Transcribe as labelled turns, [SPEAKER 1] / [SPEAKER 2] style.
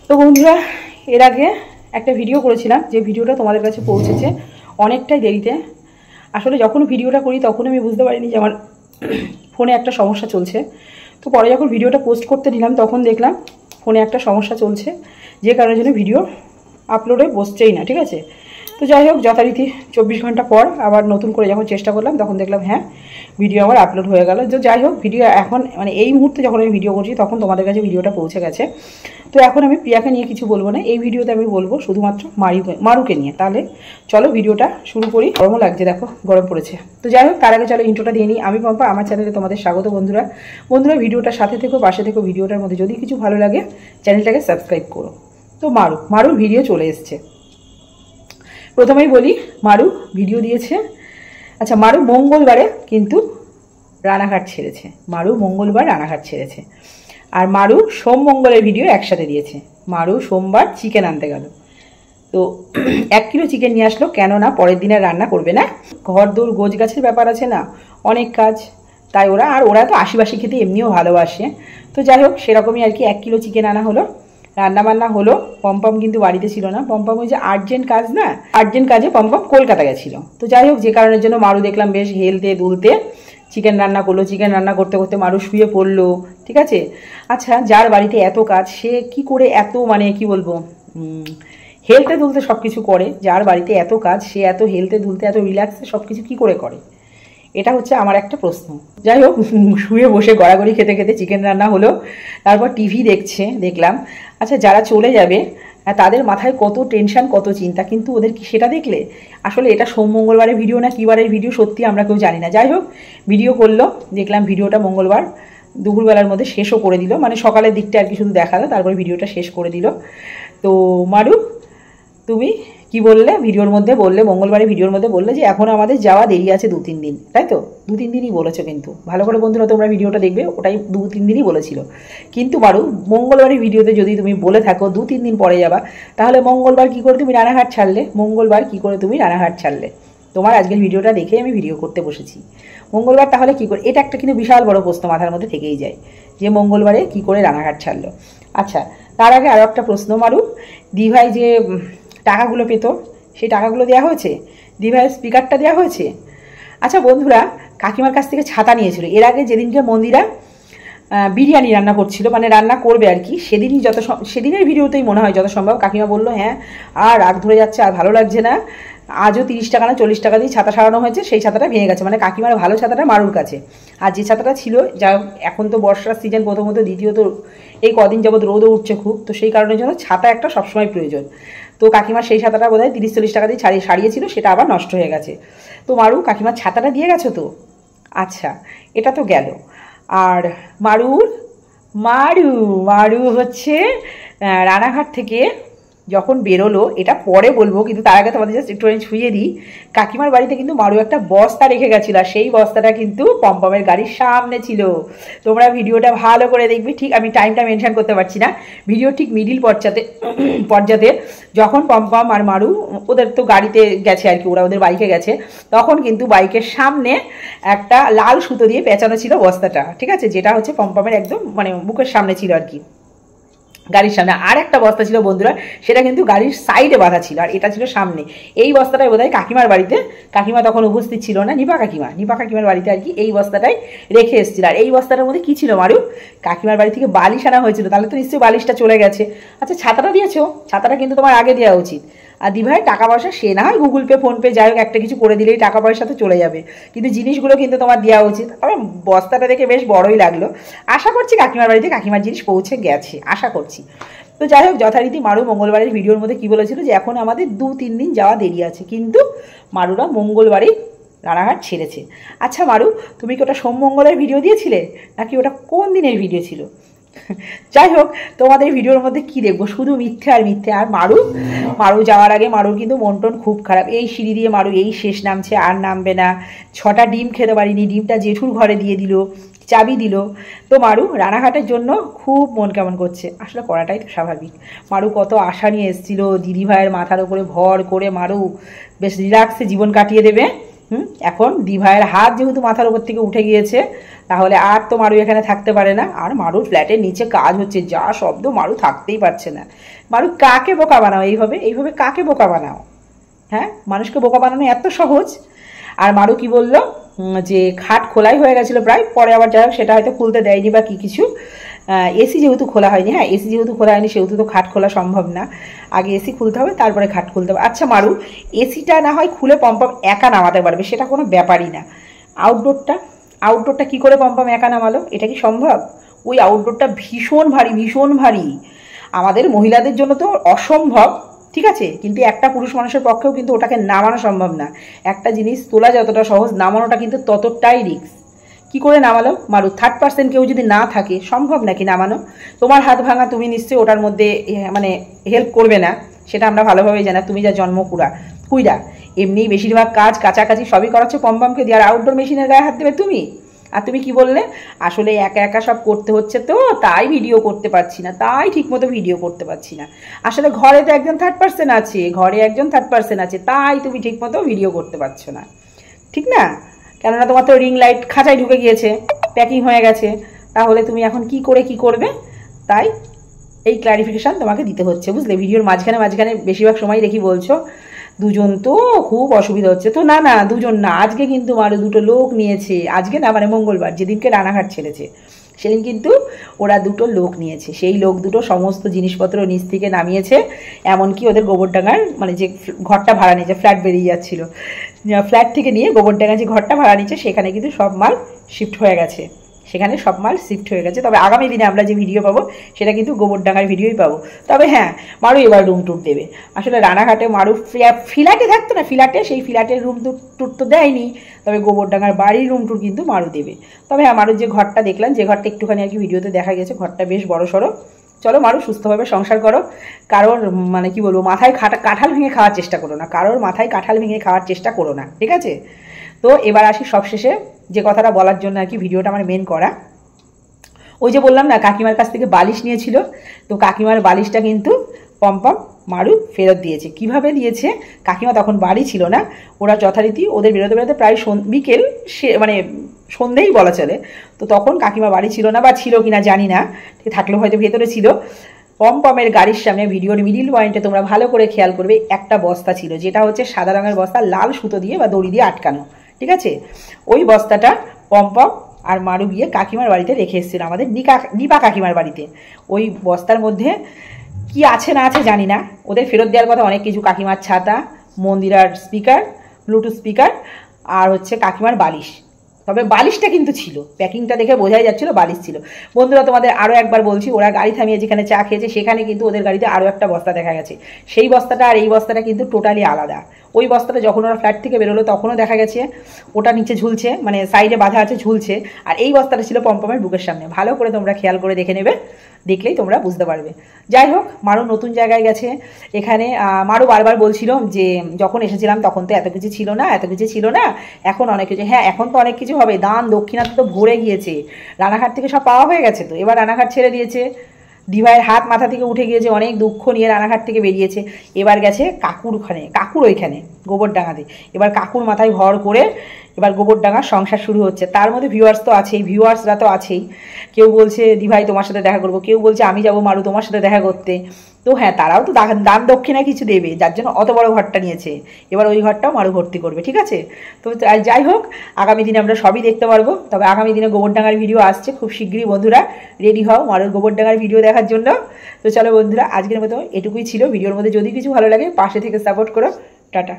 [SPEAKER 1] তো বন্ধুরা, এর আগে একটা ভিডিও করেছিলাম, যে ভিডিওটা তোমাদের কাছে পৌঁছেছে অনেকটাই দেরিতে। আসলে যখন ভিডিওটা করি তখন আমি বুঝতে পারিনি যে আমার ফোনে একটা সমস্যা চলছে। তো পরে যখন ভিডিওটা পোস্ট করতে নিলাম তখন দেখলাম ফোনে একটা সমস্যা চলছে, যে কারণের জন্য ভিডিও আপলোডে বসছেই না। ঠিক আছে, তো যাই হোক, যথারীতি 24 ঘন্টা পর আবার নতুন করে যখন চেষ্টা করলাম তখন দেখলাম হ্যাঁ, ভিডিও আমার আপলোড হয়ে গেল। তো যাই হোক, ভিডিও এখন মানে এই মুহূর্তে যখন আমি ভিডিও করছি তখন তোমাদের কাছে ভিডিওটা পৌঁছে গেছে। তো এখন আমি প্রিয়াকে নিয়ে কিছু বলবো না, এই ভিডিওতে আমি বলবো শুধুমাত্র মারুকে নিয়ে। তাহলে চলো ভিডিওটা শুরু করি। গরমও লাগছে, দেখো গরম পড়েছে। তো যাই হোক, তার আগে চলো ইন্ট্রোটা দিয়ে নিই। আমি পম্পা, আমার চ্যানেলে তোমাদের স্বাগত। বন্ধুরা ভিডিওটার সাথে থেকো, পাশে থেকো। ভিডিওটার মধ্যে যদি কিছু ভালো লাগে চ্যানেলটাকে সাবস্ক্রাইব করো। তো মারুর ভিডিও চলে এসছে। প্রথমেই বলি, মারু ভিডিও দিয়েছে। আচ্ছা, মারু মঙ্গলবারে কিন্তু রানাঘাট ছেড়েছে। মারু মঙ্গলবার রানাঘাট ছেড়েছে। আর মারু সোম মঙ্গলের ভিডিও একসাথে দিয়েছে। মারু সোমবার চিকেন আনতে গেল, তো 1 কিলো চিকেন নিয়ে আসলো। কেননা পরের দিনে রান্না করবে না, ঘর দৌড় গোছ গাছের ব্যাপার আছে না, অনেক কাজ। তাই ওরা তো আশিবাসি খেতে এমনিও ভালোবাসে। তো যাই হোক, সেরকমই আর কি 1 কিলো চিকেন আনা হলো, রান্নাবান্না হলো। পম্পম কিন্তু বাড়িতে ছিল না। পম্পম ওই যে আর্জেন্ট কাজ না, আর্জেন্ট কাজে পম্পম কলকাতা গেছিল। তো যাই হোক, যে কারণের জন্য মারু দেখলাম বেশ হেলতে দুলতে চিকেন রান্না করলো। চিকেন রান্না করতে করতে মারু শুয়ে পড়লো। ঠিক আছে। আচ্ছা, যার বাড়িতে এত কাজ সে কি করে এত মানে কি বলবো হেলতে দুলতে সব কিছু করে? যার বাড়িতে এত কাজ সে এত হেলতে দুলতে এত রিল্যাক্সে সব কিছু কী করে করে? এটা হচ্ছে আমার একটা প্রশ্ন। যাই হোক, শুয়ে বসে গড়াগড়ি খেতে খেতে চিকেন রান্না হলো। তারপর টিভি দেখলাম। আচ্ছা, যারা চলে যাবে তাদের মাথায় কত টেনশন, কত চিন্তা, কিন্তু ওদের কি সেটা দেখলে? আসলে এটা সোম মঙ্গলবারের ভিডিও না কী বারের ভিডিও সত্যি আমরা কেউ জানি না। যাই হোক, ভিডিও করলো, দেখলাম ভিডিওটা মঙ্গলবার দুপুরবেলার মধ্যে শেষও করে দিল, মানে সকালের দিকটা আর কি শুধু দেখালো, তারপরে ভিডিওটা শেষ করে দিল। তো মারু, তুমি কি বললে ভিডিওর মধ্যে? বললে মঙ্গলবারের ভিডিওর মধ্যে বললে যে এখন আমাদের যাওয়া দেরি আছে 2-3 দিন, তাই তো? 2-3 দিনই বলেছো, কিন্তু ভালো করে বন্ধুরা তোমরা ভিডিওটা দেখবে, ওটাই 2-3 দিনই বলেছিল। কিন্তু মারু, মঙ্গলবারের ভিডিওতে যদি তুমি বলে থাকো 2-3 দিন পরে যাবা, তাহলে মঙ্গলবার কি করে তুমি রানাঘাট ছাড়লে? মঙ্গলবার কি করে তুমি রানাঘাট ছাড়লে? তোমার আজকের ভিডিওটা দেখে আমি ভিডিও করতে বসেছি। মঙ্গলবার তাহলে কি করে? এটা একটা কিন্তু বিশাল বড় প্রশ্ন মাথার মধ্যে থেকেই যায়, যে মঙ্গলবারে কি করে রানাঘাট ছাড়লো। আচ্ছা, তার আগে আরও একটা প্রশ্ন মারু, দিভাই যে টাকাগুলো পেত সেই টাকাগুলো দেওয়া হয়েছে? দিভাইয়ের স্পিকারটা দেওয়া হয়েছে? আচ্ছা বন্ধুরা, কাকিমার কাছ থেকে ছাতা নিয়েছিল এর আগে, যেদিনকে মন্দিরা বিরিয়ানি রান্না করছিল, মানে রান্না করবে আর কি, সেদিনের ভিডিওতেই মনে হয় যত সম্ভব কাকিমা বললো হ্যাঁ আর রাগ ধরে যাচ্ছে, আর ভালো লাগছে না, আজও 30 টাকা না 40 টাকা দিয়ে ছাতা সারানো হয়েছে, সেই ছাতাটা ভেঙে গেছে। মানে কাকিমার ভালো ছাতাটা মারুর কাছে, আর যে ছাতাটা ছিল, যা এখন তো বর্ষার সিজন প্রথমত, দ্বিতীয়ত এই কদিন যাবৎ রোদও উঠছে খুব, তো সেই কারণের জন্য ছাতা একটা সবসময় প্রয়োজন। তো কাকিমার সেই ছাতাটা বোধহয় 30-40 টাকা দিয়ে সারিয়েছিল, সেটা আবার নষ্ট হয়ে গেছে। তো মারু, কাকিমার ছাতাটা দিয়ে গেছো তো? আচ্ছা, এটা তো গেল। আর মারু মারু হচ্ছে রানাঘাট থেকে যখন বেরোলো, এটা পরে বলবো, কিন্তু তার আগে তোমাদের জাস্ট একটু ছুঁয়ে দিই। কাকিমার বাড়িতে কিন্তু মারু একটা বস্তা রেখে গেছিলো, আর সেই বস্তাটা কিন্তু পম্পমের গাড়ির সামনে ছিল। তোমরা ভিডিওটা ভালো করে দেখবে। ঠিক আমি টাইমটা মেনশন করতে পারছি না, ভিডিও ঠিক মিডিল পর্যাতে যখন পম্পম আর মারু ওদের তো গাড়িতে গেছে আর কি, ওরা ওদের বাইকে গেছে, তখন কিন্তু বাইকের সামনে একটা লাল সুতো দিয়ে পেঁচানো ছিল বস্তাটা। ঠিক আছে, যেটা হচ্ছে পম্পমের একদম মানে বুকের সামনে ছিল আর কি, গাড়ির সামনে। আর একটা বস্তা ছিল বন্ধুরা, সেটা কিন্তু গাড়ির সাইডে বাঁধা ছিল, আর এটা ছিল সামনে। এই বস্তাটাই বোধহয় কাকিমার বাড়িতে, কাকিমা তখন উপস্থিত ছিল না, নিপা কাকিমার বাড়িতে আর কি, এই বস্তাটাই রেখে এসেছিল। আর এই বস্তাটার মধ্যে কি ছিল মারু? কাকিমার বাড়ি থেকে বালিশ আনা হয়েছিল, তাহলে তো নিশ্চয়ই বালিশটা চলে গেছে। আচ্ছা, ছাতাটা দিয়েছো? ছাতাটা কিন্তু তোমার আগে দেওয়া উচিত। আর দিভাই টাকা পয়সা সে না হয় গুগল পে ফোনপে যাই হোক একটা কিছু করে দিলেই টাকা পয়সা তো চলে যাবে, কিন্তু জিনিসগুলো কিন্তু তোমার দেওয়া উচিত। তবে বস্তাটা দেখে বেশ বড়ই লাগলো। আশা করছি কাকিমার বাড়িতে কাকিমার জিনিস পৌঁছে গেছে, আশা করছি। তো যাই হোক, যথারীতি মারু মঙ্গলবারের ভিডিওর মধ্যে কি বলেছিল যে এখন আমাদের 2-3 দিন যাওয়া দেরি আছে, কিন্তু মারুরা মঙ্গলবারই রানাঘাট ছেড়েছে। আচ্ছা মারু, তুমি কি ওটা সোম মঙ্গলের ভিডিও দিয়েছিলে, নাকি ওটা কোন দিনের ভিডিও ছিল? যাই হোক, তোমাদের ভিডিওর মধ্যে কি দেখবো, শুধু মিথ্যে আর মিথ্যে। আর মারু যাওয়ার আগে মারুর কিন্তু মন টন খুব খারাপ। এই সিঁড়ি দিয়ে মারু এই শেষ নামছে, আর নামবে না। 6টা ডিম খেতে পারিনি, ডিমটা জেঠুর ঘরে দিয়ে দিল, চাবি দিল। তো মারু রানাঘাটের জন্য খুব মন কেমন করছে। আসলে করাটাই তো স্বাভাবিক। মারু কত আশা নিয়ে এসেছিল, দিদিভাইয়ের মাথার উপরে ভর করে মারু বেশ রিল্যাক্সে জীবন কাটিয়ে দেবে, এখন দিভাইয়ের হাত যেহেতু মাথার উপর থেকে উঠে গিয়েছে, তাহলে আর তো মারু এখানে থাকতে পারে না। আর মারুর ফ্ল্যাটের নিচে কাজ হচ্ছে, যা শব্দ, মারু থাকতেই পারছে না। মারু কাকে বোকা বানাও এইভাবে, এইভাবে কাকে বোকা বানাও? হ্যাঁ, মানুষকে বোকা বানানো এত সহজ। আর মারু কি বললো যে খাট খোলাই হয়ে গেছিলো প্রায়, পরে আবার যাই হোক সেটা হয়তো খুলতে দেয়নি বা কি কিছু। এসি যেহেতু খোলা হয়নি, হ্যাঁ এসি যেহেতু খোলা হয়নি সেহেতু তো খাট খোলা সম্ভব না, আগে এসি খুলতে হবে তারপরে খাট খুলতে হবে। আচ্ছা মারু, এসিটা না হয় খুলে পম্পম একা নামাতে পারবে, সেটা কোনো ব্যাপারই না। আউটডোরটা কি করে পম্পম একা নামালো? এটা কি সম্ভব? ওই আউটডোরটা ভীষণ ভারী, ভীষণ ভারী, আমাদের মহিলাদের জন্য তো অসম্ভব, ঠিক আছে, কিন্তু একটা পুরুষ মানুষের পক্ষেও কিন্তু ওটাকে নামানো সম্ভব না। একটা জিনিস তোলা যতটা সহজ, নামানোটা কিন্তু ততটাই রিস্ক। কি করে নামালো মারু? থার্ড পার্সন কেউ যদি না থাকে সম্ভব নাকি নামানো? তোমার হাত ভাঙা, তুমি নিশ্চয়ই ওটার মধ্যে মানে হেল্প করবে না, সেটা আমরা ভালোভাবেই জানা, তুমি যা জন্ম কুইরা এমনি বেশিরভাগ কাজ কাছাকাছি সবই করাচ্ছো পম্পমকে দিয়ে, আর আউটডোর মেশিনের গায়ে হাত দেবে তুমি? আর তুমি কি বললে? আসলে একা একা সব করতে হচ্ছে তো তাই ভিডিও করতে পারছি না, তাই ঠিকমতো ভিডিও করতে পারছি না। আসলে ঘরে তো একজন থার্ড পার্সন আছে, তাই তুমি ঠিকমতো ভিডিও করতে পারছো না, ঠিক না? কেননা তোমার তো রিং লাইট খাঁচায় ঢুকে গিয়েছে, প্যাকিং হয়ে গেছে, তাহলে তুমি এখন কি করবে? তাই এই ক্লারিফিকেশান তোমাকে দিতে হচ্ছে, বুঝলে? ভিডিওর মাঝখানে বেশিরভাগ সময় দেখি বলছো দুজন তো খুব অসুবিধা হচ্ছে, তো না দুজন না, আজকে কিন্তু মারু দুটো লোক নিয়েছে, আজকে না মানে মঙ্গলবার যেদিনকে রানাঘাট ছেড়েছে সেদিন কিন্তু ওরা দুটো লোক নিয়েছে, সেই লোক দুটো সমস্ত জিনিসপত্র নিচ থেকে নামিয়েছে, এমনকি ওদের গোবরডাঙ্গার মানে যে ঘরটা ভাড়া নিয়েছে, ফ্ল্যাট বেরিয়ে যাচ্ছিল, ফ্ল্যাট থেকে নিয়ে গোবরডাঙ্গা যে ঘরটা ভাড়া নিচ্ছে সেখানে কিন্তু সব মাল শিফট হয়ে গেছে, তবে আগামী দিনে আমরা যে ভিডিও পাবো সেটা কিন্তু গোবরডাঙ্গার ভিডিওই পাবো। তবে হ্যাঁ, মারু এবার রুম ট্যুর দেবে। আসলে রানাঘাটে মারু ফ্ল্যাটে থাকতো না, সেই ফ্ল্যাটের রুম ট্যুর তো দেয়নি, তবে গোবরডাঙ্গার বাড়ির রুম ট্যুর কিন্তু মারু দেবে। তবে হ্যাঁ, মারুর যে ঘরটা দেখলাম, যে ঘরটা একটুখানি আর কি ভিডিওতে দেখা গেছে, ঘরটা বেশ বড়সড়। চলো মারু, সুস্থভাবে সংসার করো, কারোর মানে কি বলবো মাথায় কাঁঠাল ভেঙে খাওয়ার চেষ্টা করো না, ঠিক আছে? তো এবার আসি সবশেষে যে কথাটা বলার জন্য আর কি ভিডিওটা আমার মেন করা, ওই যে বললাম না কাকিমার কাছ থেকে বালিশ নিয়েছিল, তো কাকিমার বালিশটা কিন্তু পম্পম মারু ফেরত দিয়েছে। কিভাবে দিয়েছে? কাকিমা তখন বাড়ি ছিল না, ওরা যথারীতি ওদের বেরোতে প্রায় বিকেল, মানে সন্ধেই বলা চলে, তো তখন কাকিমা বাড়ি ছিল না, বা ছিল কিনা জানি না, থাকলেও হয়তো ভেতরে ছিল। পম্পমের গাড়ির সামনে ভিডিওর মিডিল পয়েন্টে তোমরা ভালো করে খেয়াল করবে, একটা বস্তা ছিল, যেটা হচ্ছে সাদা রঙের বস্তা, লাল সুতো দিয়ে বা দড়ি দিয়ে আটকানো, ঠিক আছে? ওই বস্তাটা পম্পম আর মারু গিয়ে কাকিমার বাড়িতে রেখে এসেছিল, আমাদের নিপা কাকিমার বাড়িতে। ওই বস্তার মধ্যে কি আছে না আছে জানি না, ওদের ফেরত দেওয়ার কথা অনেক কিছু, কাকিমার ছাতা, মন্দিরার স্পিকার, ব্লুটুথ স্পিকার, আর হচ্ছে কাকিমার বালিশ। তবে বালিশটা কিন্তু ছিল, প্যাকিংটা দেখে বোঝাই যাচ্ছিল বালিশ ছিল। বন্ধুরা, তোমাদের আরও একবার বলছি, ওরা গাড়ি থামিয়ে যেখানে চা খেয়েছে সেখানে কিন্তু ওদের গাড়িতে আরও একটা বস্তা দেখা গেছে, সেই বস্তাটা আর এই বস্তাটা কিন্তু টোটালি আলাদা। ওই বস্তাটা যখন ওরা ফ্ল্যাট থেকে বেরোলো তখনও দেখা গেছে ওটা নিচে ঝুলছে, মানে সাইডে বাঁধা আছে, ঝুলছে, আর এই বস্তাটা ছিল পম্পমের বুকের সামনে। ভালো করে তোমরা খেয়াল করে দেখে নেবে, দেখলেই তোমরা বুঝতে পারবে। যাই হোক, মারু নতুন জায়গায় গেছে। এখানে মারু বারবার বলছিল যে যখন এসেছিলাম তখন তো এত কিছু ছিল না, এখন অনেক কিছু, হ্যাঁ এখন তো অনেক কিছু হবে, দান দক্ষিণাতে তো ভরে গিয়েছে, রানাঘাট থেকে সব পাওয়া হয়ে গেছে, তো এবার রানাঘাট ছেড়ে দিয়েছে, দিভাইয়ের হাত মাথা থেকে উঠে গিয়েছে, অনেক দুঃখ নিয়ে রানাঘাট থেকে বেরিয়েছে, এবার গেছে কাকুর ওইখানে গোবরডাঙ্গাতে। এবার কাকুর মাথায় ভর করে এবার গোবরডাঙ্গার সংসার শুরু হচ্ছে। তার মধ্যে ভিউয়ার্সরা তো আছেই, কেউ বলছে দিভাই তোমার সাথে দেখা করবো, কেউ বলছে আমি যাবো মারু তোমার সাথে দেখা করতে। তো হ্যাঁ, তারাও তো দান দক্ষিণা কিছু দেবে, যার জন্য অত বড় ঘরটা নিয়েছে, এবার ওই ঘরটাও মারু ভর্তি করবে, ঠিক আছে? তো যাই হোক, আগামী দিনে আমরা সবই দেখতে পারবো। তবে আগামী দিনে গোবরডাঙ্গার ভিডিও আসছে খুব শীঘ্রই, বন্ধুরা রেডি হও মারুর গোবরডাঙ্গার ভিডিও দেখার জন্য। তো চলো বন্ধুরা, আজকের মতো এটুকুই ছিল। ভিডিওর মধ্যে যদি কিছু ভালো লাগে পাশে থেকে সাপোর্ট করো। টাটা।